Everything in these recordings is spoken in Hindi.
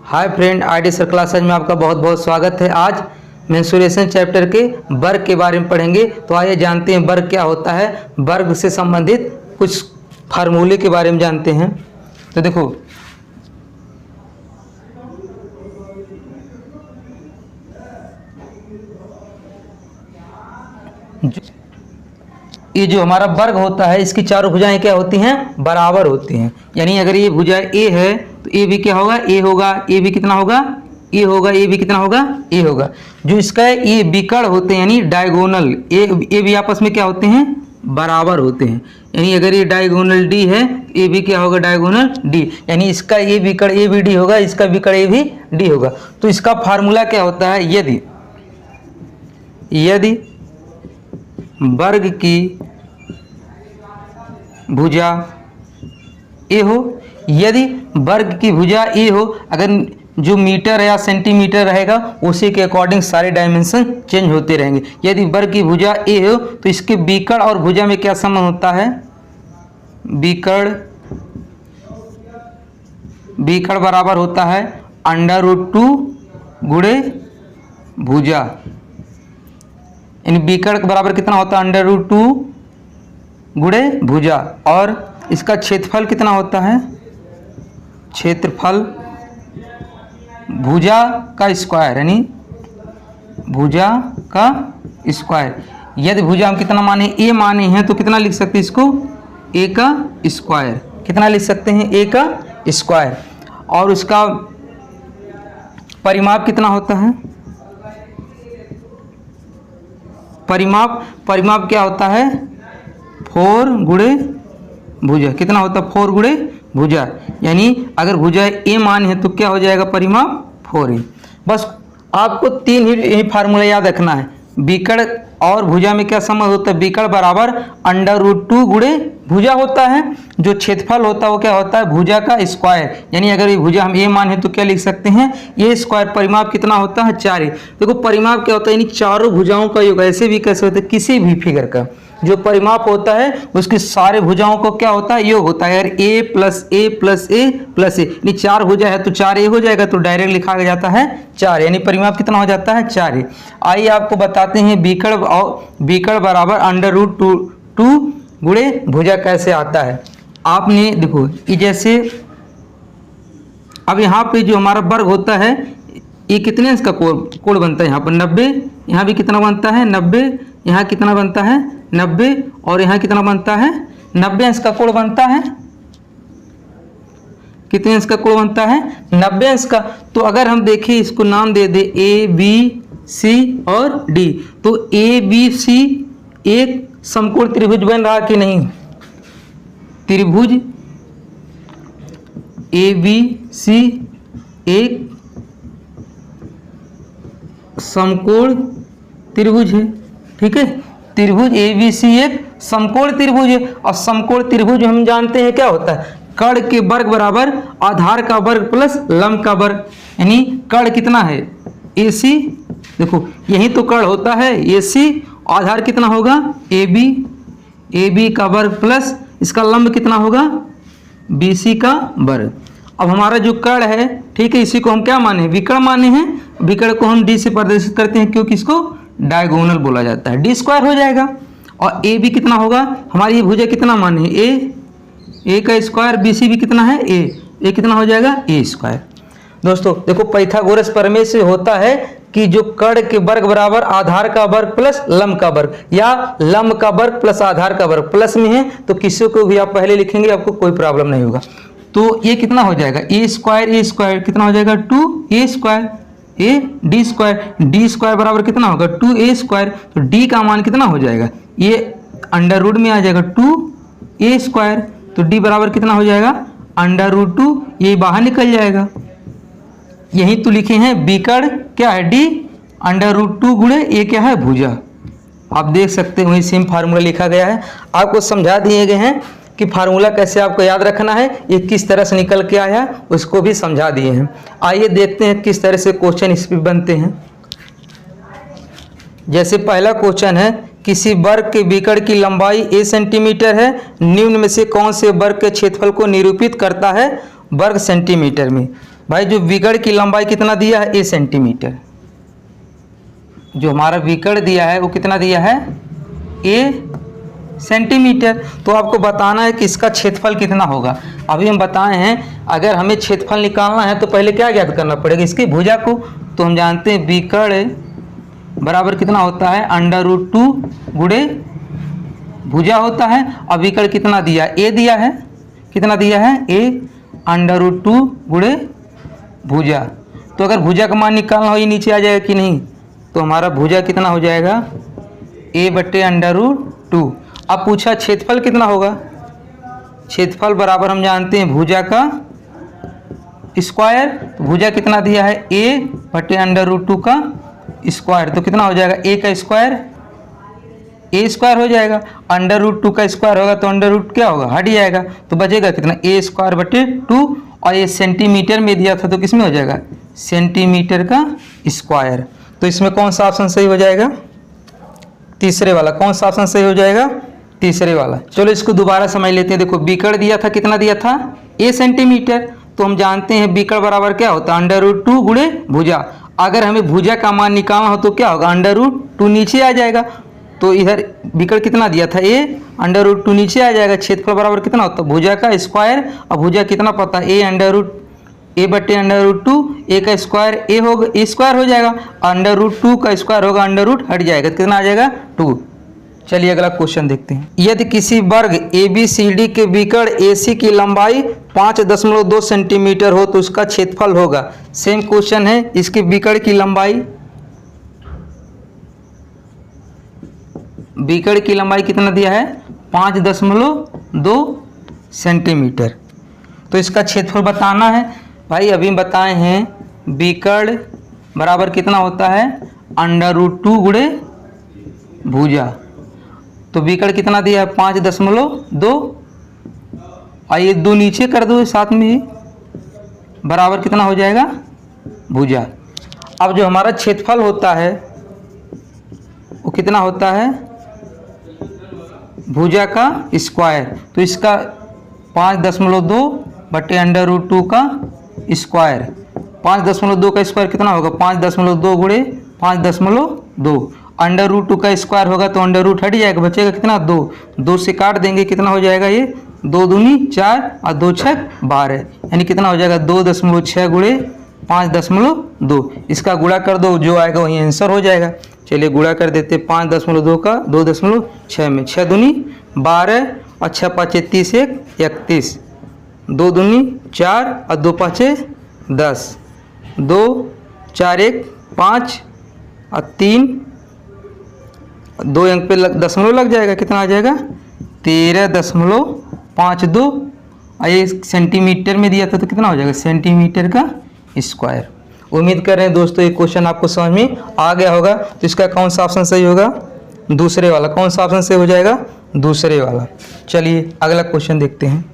Hi friend, ID sir classes में आपका बहुत बहुत स्वागत है। आज मेंसुरेशन चैप्टर के वर्ग के बारे में पढ़ेंगे। तो आइए जानते हैं वर्ग क्या होता है। वर्ग से संबंधित कुछ फार्मूले के बारे में जानते हैं। तो देखो, ये जो हमारा वर्ग होता है इसकी चारों भुजाएं क्या होती हैं? बराबर होती हैं। यानी अगर ये भुजा ए है तो ए भी क्या होगा? ए होगा। ए भी कितना होगा? ए होगा। ए भी कितना होगा? ए होगा। जो इसका है ये विकर्ण होते हैं, यानी डायगोनल। ए भी आपस में क्या होते हैं? बराबर होते हैं। यानी अगर ये डायगोनल डी है, ए भी क्या होगा? Diagonal D. यानी इसका ये विकर्ण ए भी डी होगा, इसका विकर्ण ए भी डी होगा। तो इसका फार्मूला क्या होता है? यदि वर्ग की भुजा ए हो, यदि वर्ग की भुजा ए हो, अगर जो मीटर या सेंटीमीटर रहेगा उसी के अकॉर्डिंग सारे डायमेंशन चेंज होते रहेंगे। यदि वर्ग की भुजा ए हो तो इसके विकर्ण और भुजा में क्या संबंध होता है? विकर्ण बराबर होता है √2 गुणे भुजा। यानी विकर्ण बराबर कितना होता है? √2 गुणे भुजा। और इसका क्षेत्रफल कितना होता है? क्षेत्रफल भुजा का स्क्वायर, यानी भुजा का स्क्वायर। यदि भुजा हम कितना माने? ए माने हैं तो कितना लिख सकते हैं इसको? ए का स्क्वायर। कितना लिख सकते हैं? ए का स्क्वायर। और उसका परिमाप कितना होता है? परिमाप क्या होता है? 4 गुणे भुजा। कितना होता है? 4 गुणे भुजा। यानी अगर भुजा ए मान है तो क्या हो जाएगा? परिमाप 4 है। बस आपको 3 ही फार्मूला याद रखना है। विकर्ण और भुजा में क्या संबंध होता है? विकर्ण बराबर √2 गुणे भुजा होता है। जो क्षेत्रफल होता है वो क्या होता है? भुजा का स्क्वायर। यानी अगर ये भुजा हम ए मान है तो क्या लिख सकते हैं? ये स्क्वायर। परिमाप कितना होता है? 4 है। देखो परिमाप क्या होता है? यानी चारों भुजाओं का योग। ऐसे भी कैसे होता है? किसी भी फिगर का जो परिमाप होता है उसकी सारे भुजाओं को क्या होता है? योग होता है। अगर a plus A plus A plus A, यानी 4 भुजा है तो 4a हो जाएगा, तो डायरेक्ट लिखा जाता है 4। यानी परिमाप कितना हो जाता है? 4 है। आइए आपको बताते हैं विकर्ण बराबर √2 गुणे भुजा कैसे आता है। आपने देखो ये जैसे अब यहाँ पे जो हमारा वर्ग होता है ये कितने इसका कोण बनता है? यहाँ पर 90। यहाँ भी कितना बनता है? 90। यहाँ कितना बनता है? 90। और यहाँ कितना बनता है? 90 अंश का कोण बनता है। कितने अंश का कोण बनता है? 90 अंश का। तो अगर हम देखें, इसको नाम दे दे ए बी सी और डी, तो ए बी सी एक समकोण त्रिभुज बन रहा कि नहीं? त्रिभुज ए बी सी एक समकोण त्रिभुज है। ठीक है, त्रिभुज ए बी सी एक समकोण त्रिभुज है। और समकोण त्रिभुज हम जानते हैं क्या होता है? कर्ण के वर्ग बराबर आधार का वर्ग प्लस लंब का वर्ग। यानी कर्ण कितना है? ए सी। देखो यही तो कर्ण होता है ए सी। आधार कितना होगा? ए बी का वर्ग प्लस इसका लंब कितना होगा? बी सी का वर्ग। अब हमारा जो कर्ण है, ठीक है, इसी को हम क्या माने? विकर्ण माने हैं। विकर्ण को हम डी से प्रदर्शित करते हैं क्योंकि इसको डायगोनल बोला जाता है। डी स्क्वायर हो जाएगा। और ए भी कितना होगा? हमारी ये भुजा कितना माने हैं? ए का स्क्वायर। बी सी भी कितना है? ए कितना हो जाएगा? ए स्क्वायर। दोस्तों देखो, पाइथागोरस प्रमेय से होता है कि जो कर्ण के वर्ग बराबर आधार का वर्ग प्लस लंब का वर्ग, या लंब का वर्ग प्लस आधार का वर्ग। प्लस में है तो किसी को भी आप पहले लिखेंगे, आपको कोई प्रॉब्लम नहीं होगा। तो ये कितना हो जाएगा? ए स्क्वायर कितना हो जाएगा? 2a square. डी स्क्वायर बराबर कितना होगा? 2a square. तो डी का मान कितना हो जाएगा? ये अंडर में आ जाएगा 2a स्क्वायर। तो डी बराबर कितना हो जाएगा? √2। ये बाहर निकल जाएगा। यही तो लिखे हैं विकर्ण क्या है? डी √2 गुणे ए क्या है? भुजा। आप देख सकते हैं वही सेम फार्मूला लिखा गया है। आपको समझा दिए गए हैं कि फार्मूला कैसे आपको याद रखना है, ये किस तरह से निकल के आया उसको भी समझा दिए हैं। आइए देखते हैं किस तरह से क्वेश्चन इस पर बनते हैं। जैसे पहला क्वेश्चन है, किसी वर्ग के विकर्ण की लंबाई a सेंटीमीटर है, निम्न में से कौन से वर्ग के क्षेत्रफल को निरूपित करता है वर्ग सेंटीमीटर में। भाई जो विकर्ण की लंबाई कितना दिया है, ए सेंटीमीटर। जो हमारा विकर्ण दिया है वो कितना दिया है, ए सेंटीमीटर। तो आपको बताना है कि इसका क्षेत्रफल कितना होगा। अभी हम बताए हैं अगर हमें क्षेत्रफल निकालना है तो पहले क्या ज्ञात करना पड़ेगा, इसकी भुजा को। तो हम जानते हैं विकर्ण बराबर कितना होता है, √2 गुणे भुजा होता है। और विकर्ण कितना दिया, ए दिया है, कितना दिया है, ए √2 गुणे भुजा। तो अगर भुजा का मान निकालना हो, ये नीचे आ जाएगा कि नहीं, तो हमारा भुजा कितना हो जाएगा, a/√2। अब पूछा क्षेत्रफल कितना होगा। क्षेत्रफल बराबर हम जानते हैं भुजा का स्क्वायर। तो भुजा कितना दिया है, a/√2 का स्क्वायर। तो कितना हो जाएगा, a का स्क्वायर, a स्क्वायर हो जाएगा। √2 का स्क्वायर होगा तो √ क्या होगा, हट जाएगा। तो बचेगा कितना, a²/2। और ये सेंटीमीटर में दिया था तो किसमें हो जाएगा, सेंटीमीटर का स्क्वायर। तो इसमें कौन सा ऑप्शन सही हो जाएगा, तीसरे वाला। कौन सा ऑप्शन सही हो जाएगा, तीसरे वाला। चलो इसको दोबारा समझ लेते हैं। देखो विकर्ण दिया था, कितना दिया था, ए सेंटीमीटर। तो हम जानते हैं विकर्ण बराबर क्या होता है, √2 गुणे भुजा। अगर हमें भुजा का मान निकालना हो तो क्या होगा, √2 नीचे आ जाएगा। तो इधर विकर्ण कितना दिया था, ए, √2 नीचे आ जाएगा। क्षेत्रफल बराबर कितना होता है, भुजा का स्क्वायर। और भुजा कितना पता है, a/√2, a का स्क्वायर ए होगा, ए स्क्वायर हो जाएगा। √2 का स्क्वायर होगा, √ हट जाएगा, कितना आ जाएगा, 2। चलिए अगला क्वेश्चन देखते हैं। यदि किसी वर्ग ABCD के विकर्ण AC की लंबाई 5.2 सेंटीमीटर हो तो उसका क्षेत्रफल होगा। सेम क्वेश्चन है, इसके विकर्ण की लंबाई कितना दिया है, 5.2 सेंटीमीटर। तो इसका क्षेत्रफल बताना है। भाई अभी बताए हैं विकर्ण बराबर कितना होता है, √2 गुणे भुजा। तो विकर्ण कितना दिया है, 5.2। और ये 2 नीचे कर दो साथ में ही, बराबर कितना हो जाएगा, भुजा। अब जो हमारा क्षेत्रफल होता है वो कितना होता है, भुजा का स्क्वायर। तो इसका 5.2 बटे √2 का स्क्वायर। 5.2 का स्क्वायर कितना होगा, 5.2 गुणे 5.2। √2 का स्क्वायर होगा तो √ हट जाएगा, बचेगा कितना, 2। 2 से काट देंगे, कितना हो जाएगा, ये 2 दूनी 4 और 2 छक 12, यानी कितना हो जाएगा, 2.6 गुणे 5.2। इसका गुणा कर दो, जो आएगा वही आंसर हो जाएगा। चलिए गुणा कर देते, 5.2 का 2.6 में, 6 दूनी 12 और 6 5 30 1 31, 2 दूनी 4 और 2 5 10, 2 4 1 5 और 3 2 अंक पे दशमलव लग जाएगा, कितना आ जाएगा, 13.52। और ये सेंटीमीटर में दिया था तो कितना हो जाएगा, सेंटीमीटर का स्क्वायर। उम्मीद कर रहे हैं दोस्तों ये क्वेश्चन आपको समझ में आ गया होगा। तो इसका कौन सा ऑप्शन सही होगा, दूसरे वाला। कौन सा ऑप्शन सही हो जाएगा, दूसरे वाला। चलिए अगला क्वेश्चन देखते हैं।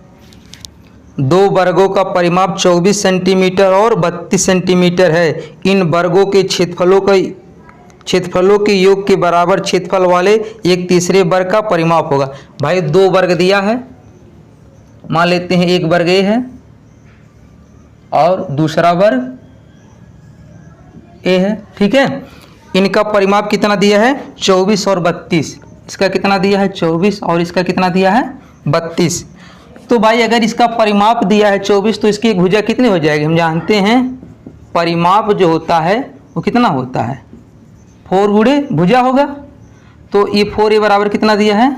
2 वर्गों का परिमाप 24 सेंटीमीटर और 32 सेंटीमीटर है। इन वर्गों के क्षेत्रफलों के योग के बराबर क्षेत्रफल वाले एक तीसरे वर्ग का परिमाप होगा। भाई 2 वर्ग दिया है, मान लेते हैं एक वर्ग ए है और दूसरा वर्ग ए है, ठीक है। इनका परिमाप कितना दिया है, 24 और 32। इसका कितना दिया है, 24 और इसका कितना दिया है, 32। तो भाई अगर इसका परिमाप दिया है 24 तो इसकी एक भुजा कितनी हो जाएगी। हम जानते हैं परिमाप जो होता है वो कितना होता है, 4 गुणे भुजा होगा। तो ये 4a बराबर कितना दिया है,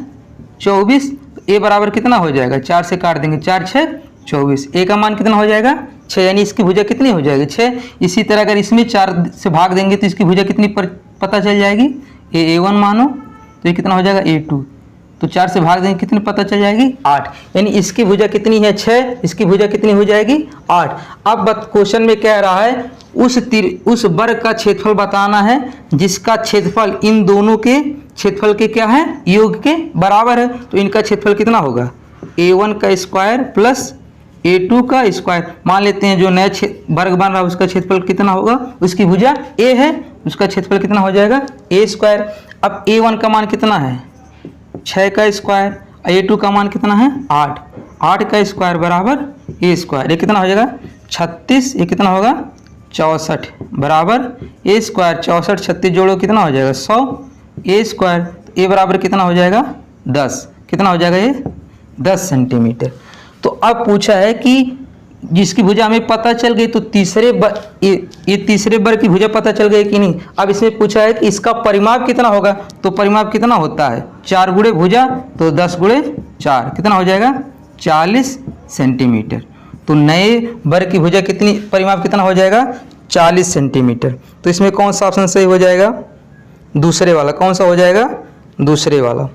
24। a बराबर कितना हो जाएगा, 4 से काट देंगे, 4 6 24। a का मान कितना हो जाएगा, 6, यानी इसकी भुजा कितनी हो जाएगी, 6। इसी तरह अगर इसमें 4 से भाग देंगे तो इसकी भुजा कितनी पता चल जाएगी, a1 मानो तो ये कितना हो जाएगा, a2। तो 4 से भाग देंगे, कितनी पता चल जाएगी, 8। यानी इसकी भुजा कितनी है, 6, इसकी भुजा कितनी हो जाएगी, 8। अब क्वेश्चन में कह रहा है उस वर्ग का क्षेत्रफल बताना है जिसका क्षेत्रफल इन दोनों के क्षेत्रफल के क्या है, योग के बराबर है। तो इनका क्षेत्रफल कितना होगा, a1 का स्क्वायर प्लस a2 का स्क्वायर। मान लेते हैं जो नया वर्ग बन रहा है उसका क्षेत्रफल कितना होगा, उसकी भुजा a है, उसका क्षेत्रफल कितना हो जाएगा, a स्क्वायर। अब a1 का मान कितना है, 6 का स्क्वायर, a2 का मान कितना है, 8 का स्क्वायर बराबर a स्क्वायर। ये कितना हो जाएगा, 36, ये कितना होगा 64 बराबर ए स्क्वायर, 64 36 जोड़ो कितना हो जाएगा 100, ए स्क्वायर, ए बराबर कितना हो जाएगा 10, कितना हो जाएगा ये 10 सेंटीमीटर। तो अब पूछा है कि जिसकी भुजा हमें पता चल गई तो ये तीसरे वर्ग की भुजा पता चल गई कि नहीं। अब इसमें पूछा है कि इसका परिमाप कितना होगा, तो परिमाप कितना होता है 4 गुणे भुजा तो 10 गुणे 4 कितना हो जाएगा 40 सेंटीमीटर। तो नए वर्ग की भुजा कितनी परिमाप कितना हो जाएगा 40 सेंटीमीटर। तो इसमें कौन सा ऑप्शन सही हो जाएगा, दूसरे वाला। कौन सा हो जाएगा, दूसरे वाला।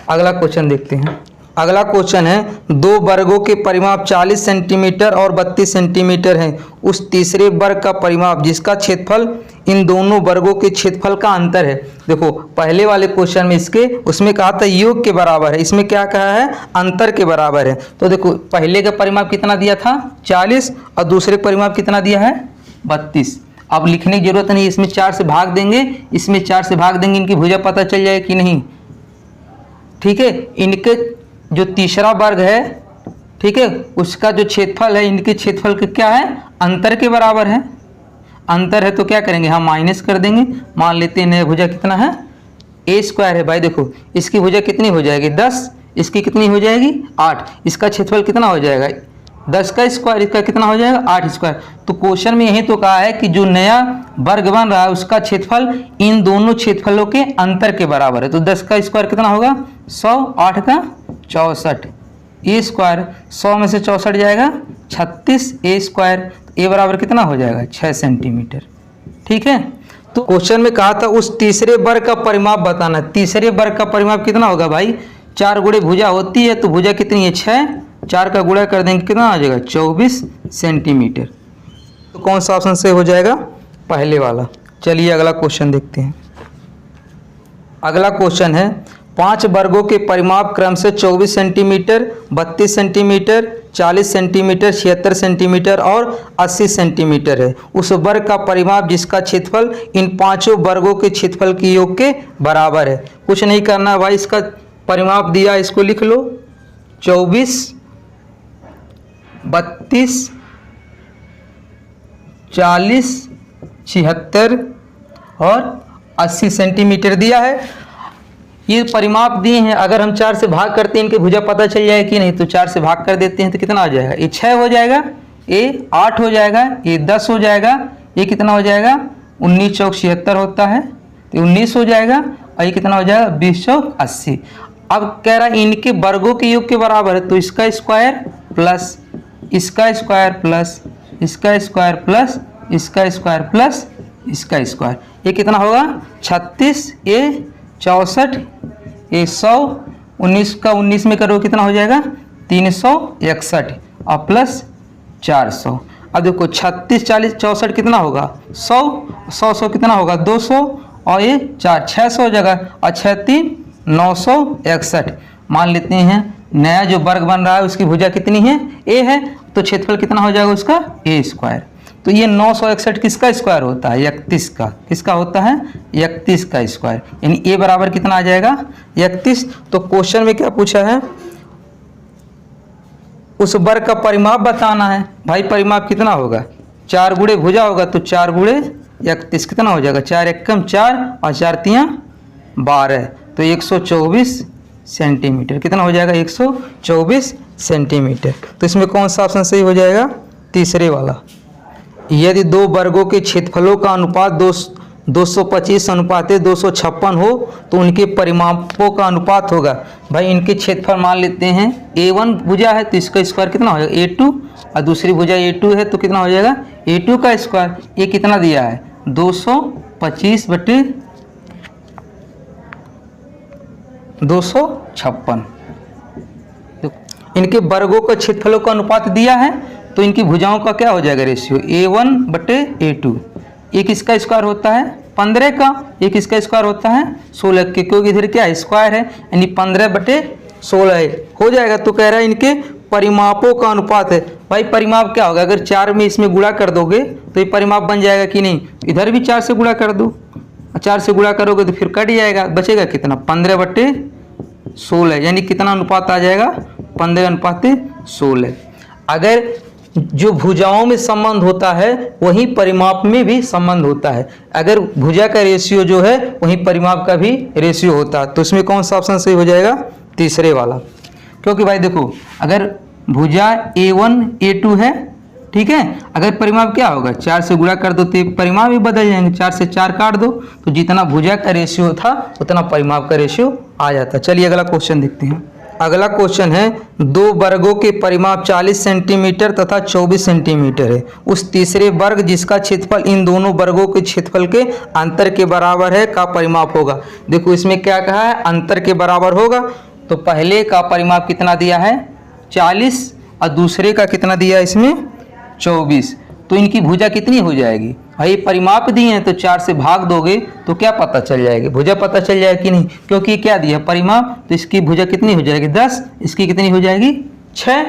अगला क्वेश्चन देखते हैं। अगला क्वेश्चन है, दो वर्गों के परिमाप 40 सेंटीमीटर और 32 सेंटीमीटर हैं, उस तीसरे वर्ग का परिमाप जिसका क्षेत्रफल इन दोनों वर्गों के क्षेत्रफल का अंतर है। देखो पहले वाले क्वेश्चन में इसके उसमें कहा था योग के बराबर है, इसमें क्या कहा है अंतर के बराबर है। तो देखो पहले का परिमाप कितना दिया था 40 और दूसरे परिमाप कितना दिया है 32। अब लिखने की जरूरत नहीं, इसमें 4 से भाग देंगे, इसमें 4 से भाग देंगे, इनकी भुजा पता चल जाए कि नहीं। ठीक है, इनके जो तीसरा वर्ग है, ठीक है, उसका जो क्षेत्रफल है इनके क्षेत्रफल के क्या है अंतर के बराबर है। अंतर है तो क्या करेंगे हम माइनस कर देंगे। मान लेते हैं नया भुजा कितना है ए स्क्वायर है। भाई देखो इसकी भुजा कितनी हो जाएगी 10, इसकी कितनी हो जाएगी 8, इसका क्षेत्रफल कितना हो जाएगा 10 का स्क्वायर, इसका कितना हो जाएगा 8 स्क्वायर। तो क्वेश्चन में यही तो कहा है कि जो नया वर्ग बन रहा है उसका क्षेत्रफल इन दोनों क्षेत्रफलों के अंतर के बराबर है। तो 10 का स्क्वायर कितना होगा 100, 8 का 64, ए स्क्वायर 100 में से 64 जाएगा 36, ए स्क्वायर, ए बराबर कितना हो जाएगा 6 सेंटीमीटर। ठीक है, तो क्वेश्चन में कहा था उस तीसरे वर्ग का परिमाप बताना। तीसरे वर्ग का परिमाप कितना होगा भाई, 4 गुणे भुजा होती है तो भुजा कितनी है 6, 4 का गुणा कर देंगे कितना आ जाएगा 24 सेंटीमीटर। तो कौन सा ऑप्शन से हो जाएगा पहले वाला। चलिए अगला क्वेश्चन देखते हैं। अगला क्वेश्चन है 5 वर्गों के परिमाप क्रम से 24 सेंटीमीटर, 32 सेंटीमीटर, 40 सेंटीमीटर, 76 सेंटीमीटर और 80 सेंटीमीटर है। उस वर्ग का परिमाप जिसका क्षेत्रफल इन पांचों वर्गों के क्षेत्रफल के योग के बराबर है। कुछ नहीं करना भाई, इसका परिमाप दिया इसको लिख लो 24, 32, 40, 76 और 80 सेंटीमीटर दिया है। ये परिमाप दिए हैं, अगर हम 4 से भाग करते हैं इनके भुजा पता चल जाए कि नहीं। तो 4 से भाग कर देते हैं तो कितना आ जाएगा, ये 6 हो जाएगा, ये 8 हो जाएगा, ये 10 हो जाएगा, ये कितना हो जाएगा 19 चौक 76 होता है तो 19 हो जाएगा, और ये कितना हो जाएगा 20 चौक 80। अब कह रहा है इनके वर्गों के योग के बराबर है, तो इसका स्क्वायर प्लस इसका स्क्वायर प्लस इसका स्क्वायर प्लस इसका स्क्वायर प्लस इसका स्क्वायर, ये कितना होगा 36, ये 64, ये 100, 19 का 19 में करो कितना हो जाएगा 361 और प्लस 400। अब देखो 36, 40, 64 कितना होगा 100, 100 कितना होगा 200 और ये 4 600 हो जाएगा, और 6 3 961। मान लेते हैं नया जो वर्ग बन रहा है उसकी भुजा कितनी है ए है, तो क्षेत्रफल कितना हो जाएगा उसका ए स्क्वायर। तो ये 961 किसका स्क्वायर होता है 31 का, किसका होता है 31 का स्क्वायर, यानी ए बराबर कितना आ जाएगा 31। तो क्वेश्चन में क्या पूछा है उस वर्ग का परिमाप बताना है। भाई परिमाप कितना होगा 4 गुणे भुजा होगा तो 4 गुणे 31 कितना हो जाएगा 4 एकम 4 और 4 तियां 12, तो 124 सेंटीमीटर कितना हो जाएगा 124 सेंटीमीटर। तो इसमें कौन सा ऑप्शन सही हो जाएगा तीसरे वाला। यदि दो वर्गों के क्षेत्रफलों का अनुपात 225 अनुपात 256 हो तो उनके परिमापों का अनुपात होगा। भाई इनके क्षेत्रफल मान लेते हैं A1 भुजा है तो इसका स्क्वायर कितना हो जाएगा A2, और दूसरी भुजा A2 है तो कितना हो जाएगा A2 का स्क्वायर। ये कितना दिया है 225 बटे 256। इनके वर्गों का क्षेत्रफलों का अनुपात दिया है तो इनकी भुजाओं का क्या हो जाएगा रेशियो A1 बटे A2। एक किसका स्क्वायर होता है 15 का, एक किसका स्क्वायर होता है 16 के, क्योंकि इधर क्या है स्क्वायर है, यानी 15 बटे 16 हो जाएगा। तो कह रहा है इनके परिमापों का अनुपात है। भाई परिमाप क्या होगा, अगर 4 में इसमें गुणा कर दोगे तो ये परिमाप बन जाएगा कि नहीं। इधर भी 4 से गुणा कर दो, 4 से गुणा करोगे तो फिर कट जाएगा, बचेगा कितना 15 बटे 16, यानी कितना अनुपात आ जाएगा 15 अनुपात 16। अगर जो भुजाओं में संबंध होता है वही परिमाप में भी संबंध होता है। अगर भुजा का रेशियो जो है वही परिमाप का भी रेशियो होता है। तो इसमें कौन सा ऑप्शन सही हो जाएगा? तीसरे वाला। क्योंकि भाई देखो, अगर भुजा A1 A2 है, ठीक है, अगर परिमाप क्या होगा 4 से गुणा कर दो तो परिमाप भी बदल जाएंगे, 4 से 4 काट दो तो जितना भुजा का रेशियो था उतना परिमाप का रेशियो आ जाता। चलिए अगला क्वेश्चन देखते हैं। अगला क्वेश्चन है, दो वर्गों के परिमाप 40 सेंटीमीटर तथा 24 सेंटीमीटर है। उस तीसरे वर्ग जिसका क्षेत्रफल इन दोनों वर्गों के क्षेत्रफल के अंतर के बराबर है का परिमाप होगा। देखो इसमें क्या कहा है, अंतर के बराबर होगा। तो पहले का परिमाप कितना दिया है 40 और दूसरे का कितना दिया है इसमें 24। तो इनकी भुजा कितनी हो जाएगी भाई? परिमाप दिए हैं तो 4 से भाग दोगे तो क्या पता चल जाएगी, भुजा पता चल जाएगी कि नहीं, क्योंकि क्या दिया है परिमाप। तो इसकी भुजा कितनी हो जाएगी 10, इसकी कितनी हो जाएगी 6,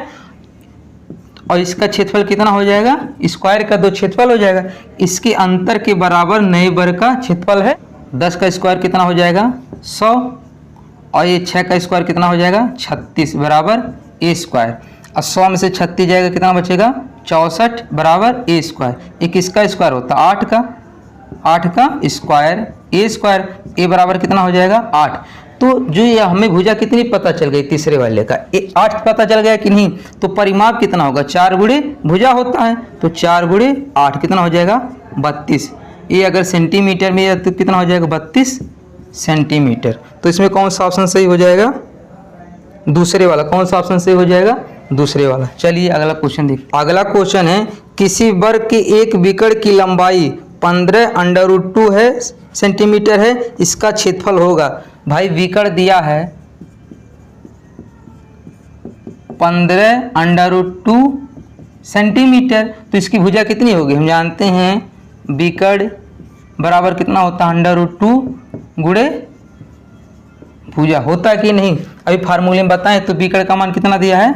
और इसका क्षेत्रफल कितना हो जाएगा, स्क्वायर का 2 क्षेत्रफल हो जाएगा। इसके अंतर के बराबर नए वर्ग का क्षेत्रफल है 10 का स्क्वायर कितना हो जाएगा 100, और ये 6 का स्क्वायर कितना हो जाएगा 36 बराबर A स्क्वायर। और 100 में से 36 जाएगा कितना बचेगा 64 बराबर A स्क्वायर। एक इसका स्क्वायर होता है 8 का स्क्वायर A स्क्वायर। A बराबर कितना हो जाएगा 8। तो जो ये हमें भुजा कितनी पता चल गई तीसरे वाले का 8 पता चल गया कि नहीं। तो परिमाप कितना होगा 4 गुणे भुजा होता है, तो 4 गुणे 8 कितना हो जाएगा 32। ये अगर सेंटीमीटर में है तो कितना हो जाएगा 32 सेंटीमीटर। तो इसमें कौन सा ऑप्शन सही हो जाएगा? दूसरे वाला। कौन सा ऑप्शन सही हो जाएगा? दूसरे वाला। चलिए अगला क्वेश्चन देखते हैं। अगला क्वेश्चन है, किसी वर्ग के एक विकर्ण की लंबाई 15√2 है सेंटीमीटर है, इसका क्षेत्रफल होगा। भाई विकर्ण दिया है 15√2 सेंटीमीटर, तो इसकी भुजा कितनी होगी? हम जानते हैं विकर्ण बराबर कितना होता है √2 गुणे भुजा होता कि नहीं। अभी फार्मूले में बताएं तो विकर्ण का मान कितना दिया है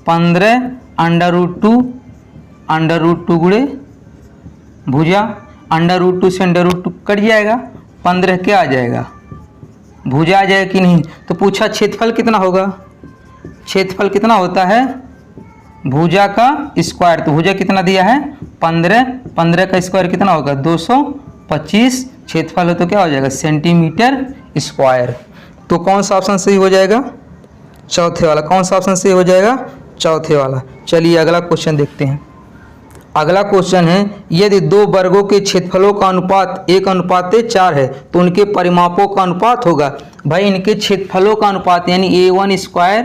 15√2 गुणे भुजा। √2 से √2 कट जाएगा, 15 क्या आ जाएगा भुजा आ जाएगा कि नहीं। तो पूछा क्षेत्रफल कितना होगा, क्षेत्रफल कितना होता है भुजा का स्क्वायर। तो भुजा कितना दिया है 15 का स्क्वायर कितना होगा 225, क्षेत्रफल हो तो क्या हो जाएगा सेंटीमीटर स्क्वायर। तो कौन सा ऑप्शन सही हो जाएगा? चौथे वाला। कौन सा ऑप्शन सही हो जाएगा? चौथे वाला। चलिए अगला क्वेश्चन देखते हैं। अगला क्वेश्चन है, यदि दो वर्गों के क्षेत्रफलों का अनुपात 1:4 है तो उनके परिमापों का अनुपात होगा। भाई इनके क्षेत्रफलों का अनुपात यानी A1 square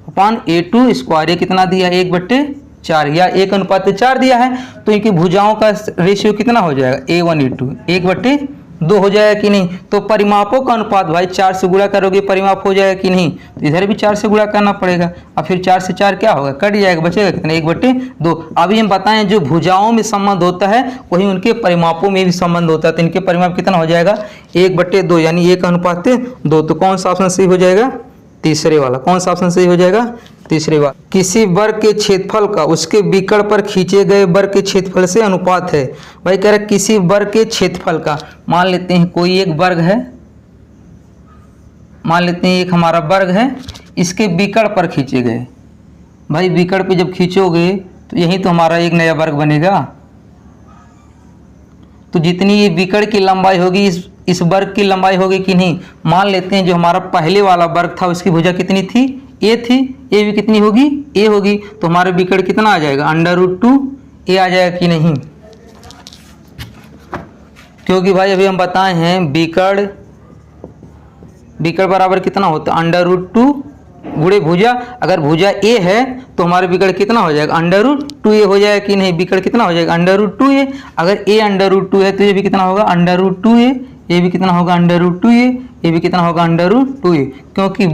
upon A2 square, ये कितना दिया है 1/4 या 1:4 दिया है। तो इनकी भुजाओं का रेशियो कितना हो जाएगा A1 A2 1/2 हो जाएगा कि नहीं। तो परिमापों का अनुपात भाई 4 से गुणा करोगे परिमाप हो जाएगा कि नहीं। तो इधर भी 4 से गुणा करना पड़ेगा, और फिर 4 से 4 क्या होगा कट जाएगा, बचेगा कितना 1/2। अभी हम बताएं जो भुजाओं में संबंध होता है वही उनके परिमापों में भी संबंध होता है। तो इनके परिमाप कितना हो जाएगा 1/2 यानी 1:2। तो कौन सा ऑप्शन सही हो जाएगा? तीसरे वाला। कौन सा ऑप्शन सही हो जाएगा? तीसरे वाला। किसी वर्ग के क्षेत्रफल का उसके विकर्ण पर खींचे गए वर्ग के क्षेत्रफल से अनुपात है। भाई कह रहा किसी वर्ग के क्षेत्रफल का, मान लेते हैं कोई एक वर्ग है, मान लेते हैं एक हमारा वर्ग है, इसके विकर्ण पर खींचे गए। भाई विकर्ण पे जब खींचोगे तो यही तो हमारा एक नया वर्ग बनेगा। तो जितनी ये विकर्ण की लंबाई होगी इस वर्ग की लंबाई होगी कि नहीं। मान लेते हैं जो हमारा पहले वाला वर्ग था उसकी भुजा कितनी थी A थी, A भी कितनी होगी A होगी। तो हमारे विकर्ण कितना आ जाएगा √2 A आ जाएगा कि नहीं। क्योंकि भाई अभी हम बताए हैं विकर्ण बराबर कितना होता है √2 गुणे भुजा। अगर भुजा A है तो हमारे विकर्ण कितना हो जाएगा √2A हो जाएगा कि नहीं। विकर्ण कितना हो जाएगा √2A। अगर A √2 है तो ये भी कितना होगा √2A, ये भी कितना होगा √2A, ये भी कितना होगा √2A। क्योंकि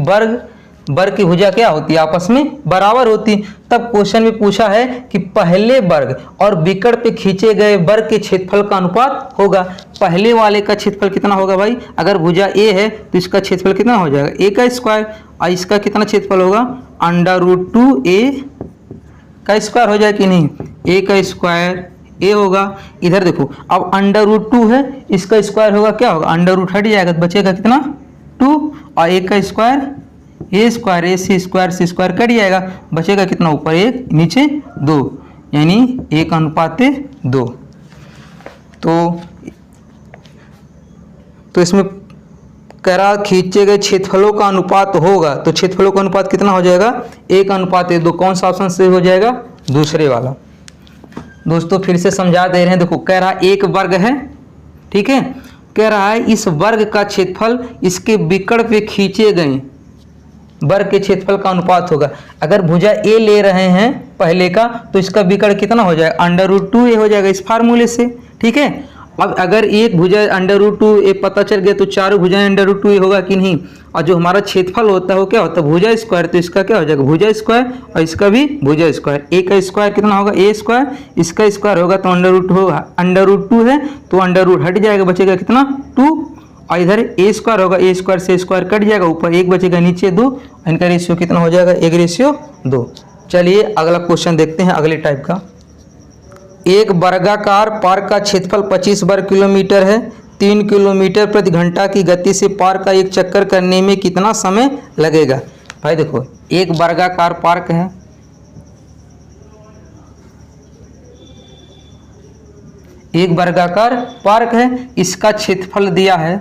वर्ग की भुजा क्या होती है आपस में बराबर होती है। तब क्वेश्चन में पूछा है कि पहले वर्ग और विकर्ण पे खींचे गए वर्ग के क्षेत्रफल का अनुपात होगा। पहले वाले का क्षेत्रफल कितना होगा भाई, अगर भुजा A है तो इसका क्षेत्रफल कितना हो जाएगा A का स्क्वायर, और इसका कितना क्षेत्रफल होगा √2A का स्क्वायर हो जाएगा कि नहीं। A का स्क्वायर A होगा। इधर देखो अब √2 है, इसका स्क्वायर होगा क्या होगा √ हट जाएगा तो बचेगा कितना 2, और A का square A square C square cut जाएगा, बचेगा कितना ऊपर 1 नीचे 2। यानी 1:2। तो इसमें कह रहा खींचे गए क्षेत्रफलों का अनुपात होगा, तो क्षेत्रफलों का अनुपात कितना हो जाएगा? 1:2। कौन सा ऑप्शन सही हो जाएगा? दूसरे वाला। दोस्तों फिर से समझा दे रहे हैं, देखो कह रहा एक वर्ग है, ठीक है, कह रहा है इस वर्ग का क्षेत्रफल इसके विकर्ण पे खींचे गए वर्ग के क्षेत्रफल का अनुपात होगा। अगर भुजा ए ले रहे हैं पहले का, तो इसका विकर्ण कितना हो जाएगा? √2a हो जाएगा इस फार्मूले से, ठीक है। अब अगर एक भुजा √2a पता चल गया तो चारों भुजाएं √2a होगा कि नहीं। और जो हमारा क्षेत्रफल होता है वो क्या होता है? भुजा स्क्वायर, तो इसका क्या हो जाएगा? भुजा स्क्वायर, और इसका भी भुजा स्क्वायर। ए का स्क्वायर कितना होगा? a स्क्वायर, इसका स्क्वायर होगा तो √2 होगा, √2 है तो अंडर हट जाएगा, बचेगा कितना? 2। और इधर a स्क्वायर होगा, a स्क्वायर से स्क्वायर कट जाएगा, ऊपर 1 बचेगा, नीचे 2, इनका रेशियो कितना हो जाएगा? 1:2। चलिए अगला क्वेश्चन देखते हैं अगले टाइप का। एक वर्गाकार पार्क का क्षेत्रफल 25 वर्ग किलोमीटर है। 3 किलोमीटर प्रति घंटा की गति से पार्क का एक चक्कर करने में कितना समय लगेगा? भाई देखो एक वर्गाकार पार्क है, एक वर्गाकार पार्क है, इसका क्षेत्रफल दिया है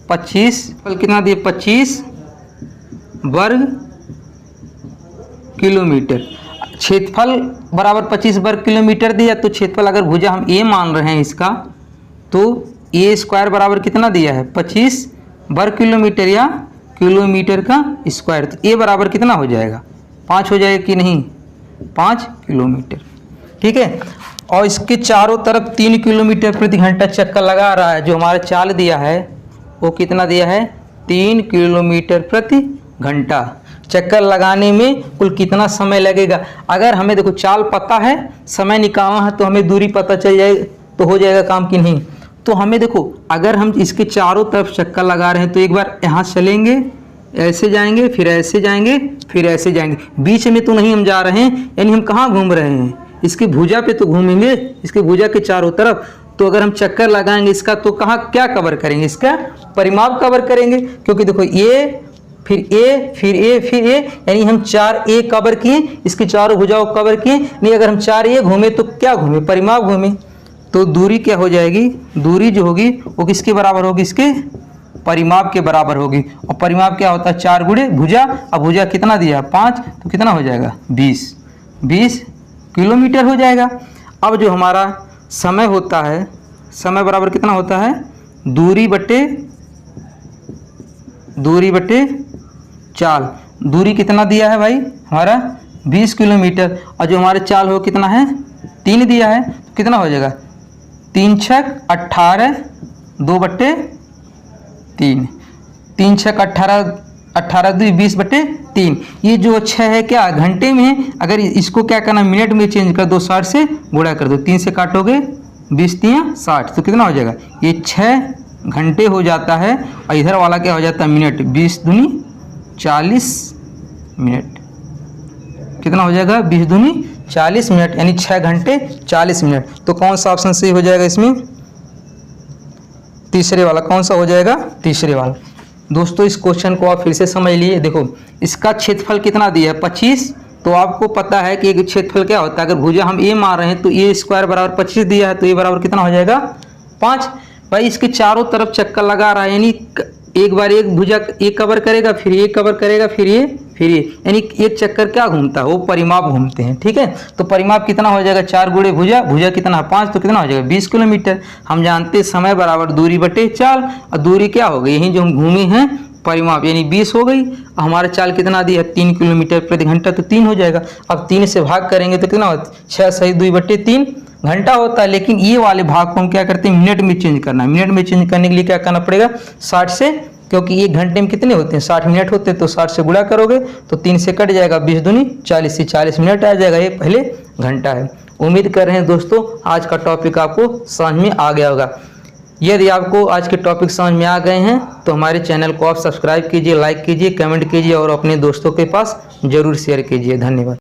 25, कितना दिया? 25 वर्ग किलोमीटर। क्षेत्रफल बराबर 25 वर्ग किलोमीटर दिया, तो क्षेत्रफल अगर भुजा हम ए मान रहे हैं इसका, तो ए स्क्वायर बराबर कितना दिया है? 25 वर्ग किलोमीटर या किलोमीटर का स्क्वायर। तो ए बराबर कितना हो जाएगा? 5 हो जाएगा कि नहीं? 5 किलोमीटर, ठीक है। और इसके चारों तरफ 3 किलोमीटर प्रति घंटा चक्कर लगा रहा है। जो हमारा चाल दिया है वो कितना दिया है? 3 किलोमीटर प्रति घंटा। चक्कर लगाने में कुल कितना समय लगेगा? अगर हमें देखो चाल पता है, समय निकालना है, तो हमें दूरी पता चल जाए तो हो जाएगा काम कि नहीं। तो हमें देखो अगर हम इसके चारों तरफ चक्कर लगा रहे हैं तो एक बार यहाँ चलेंगे, ऐसे जाएंगे, फिर ऐसे जाएंगे, फिर ऐसे जाएंगे, बीच में तो नहीं हम जा रहे हैं, यानी हम कहाँ घूम रहे हैं? इसकी भुजा पे तो घूमेंगे, इसके भुजा के चारों तरफ। तो अगर हम चक्कर लगाएंगे इसका तो कहाँ क्या कवर करेंगे? इसका परिमाप कवर करेंगे, क्योंकि देखो ये फिर ए फिर ए फिर ए, यानी हम 4 ए कवर किए, इसकी चारों भुजाओं को कवर किए। नहीं अगर हम 4 ए घूमे तो क्या घूमे? परिमाप घूमे। तो दूरी क्या हो जाएगी? दूरी जो होगी वो किसके बराबर होगी? इसके परिमाप के बराबर होगी। और परिमाप क्या होता है? 4 गुणे भुजा। अब भुजा कितना दिया? 5, तो कितना हो जाएगा? 20 किलोमीटर हो जाएगा। अब जो हमारा समय होता है, समय बराबर कितना होता है? दूरी बटे चाल। दूरी कितना दिया है भाई? हमारा 20 किलोमीटर। और जो हमारे चाल हो कितना है? 3 दिया है, तो कितना हो जाएगा? 3 छक 18, 2/3, 3 छक 18, 18 2 20/3। ये जो 6 है क्या घंटे में है? अगर इसको क्या करना? मिनट में चेंज कर दो, 60 से गुणा कर दो, 3 से काटोगे 20 3 60, तो कितना हो जाएगा? ये 6 घंटे हो जाता है। और इधर वाला क्या हो जाता है? मिनट। 20 दूनी 40 मिनट। कितना हो जाएगा? 20 दूनी 40 मिनट, यानी 6 घंटे 40 मिनट। तो कौन सा ऑप्शन सही हो जाएगा इसमें? तीसरे वाला। कौन सा हो जाएगा? तीसरे वाला। दोस्तों इस क्वेश्चन को आप फिर से समझ लिए। देखो इसका क्षेत्रफल कितना दिया है? 25। तो आपको पता है कि एक क्षेत्रफल क्या होता है? अगर भुजा हम ए मान रहे हैं तो ए स्क्वायर बराबर 25 दिया है, तो ए बराबर कितना हो जाएगा? 5। भाई इसके चारों तरफ चक्कर लगा रहा है, यानी एक बार एक भुजा एक कवर करेगा, फिर ये कवर करेगा, फिर ये, यानी एक चक्कर क्या घूमता है? वो परिमाप घूमते हैं, ठीक है। तो परिमाप कितना हो जाएगा? 4 गुणे भुजा, भुजा कितना? 5, तो कितना हो जाएगा? 20 किलोमीटर। हम जानते हैं समय बराबर दूरी बटे चाल, और दूरी क्या हो गई? यही जो हम घूमे हैं परिमाप, यानी 20 हो गई। हमारा चाल कितना दिया? 3 किलोमीटर प्रति घंटा, तो 3 हो जाएगा। अब 3 से भाग करेंगे तो कितना होता? 6 सही 2/3 घंटा होता है। लेकिन ये वाले भाग को हम क्या करते हैं? मिनट में चेंज करना है। मिनट में चेंज करने के लिए क्या करना पड़ेगा? 60 से, क्योंकि 1 घंटे में कितने होते हैं? 60 मिनट होते हैं, तो 60 से गुणा करोगे तो 3 से कट जाएगा, 20 दूनी 40 से 40 मिनट आ जाएगा। ये पहले घंटा है। उम्मीद कर रहे हैं दोस्तों आज का टॉपिक आपको समझ में आ गया होगा। यदि आपको आज के टॉपिक समझ में आ गए हैं तो हमारे चैनल को आप सब्सक्राइब कीजिए, लाइक कीजिए, कमेंट कीजिए और अपने दोस्तों के पास जरूर शेयर कीजिए। धन्यवाद।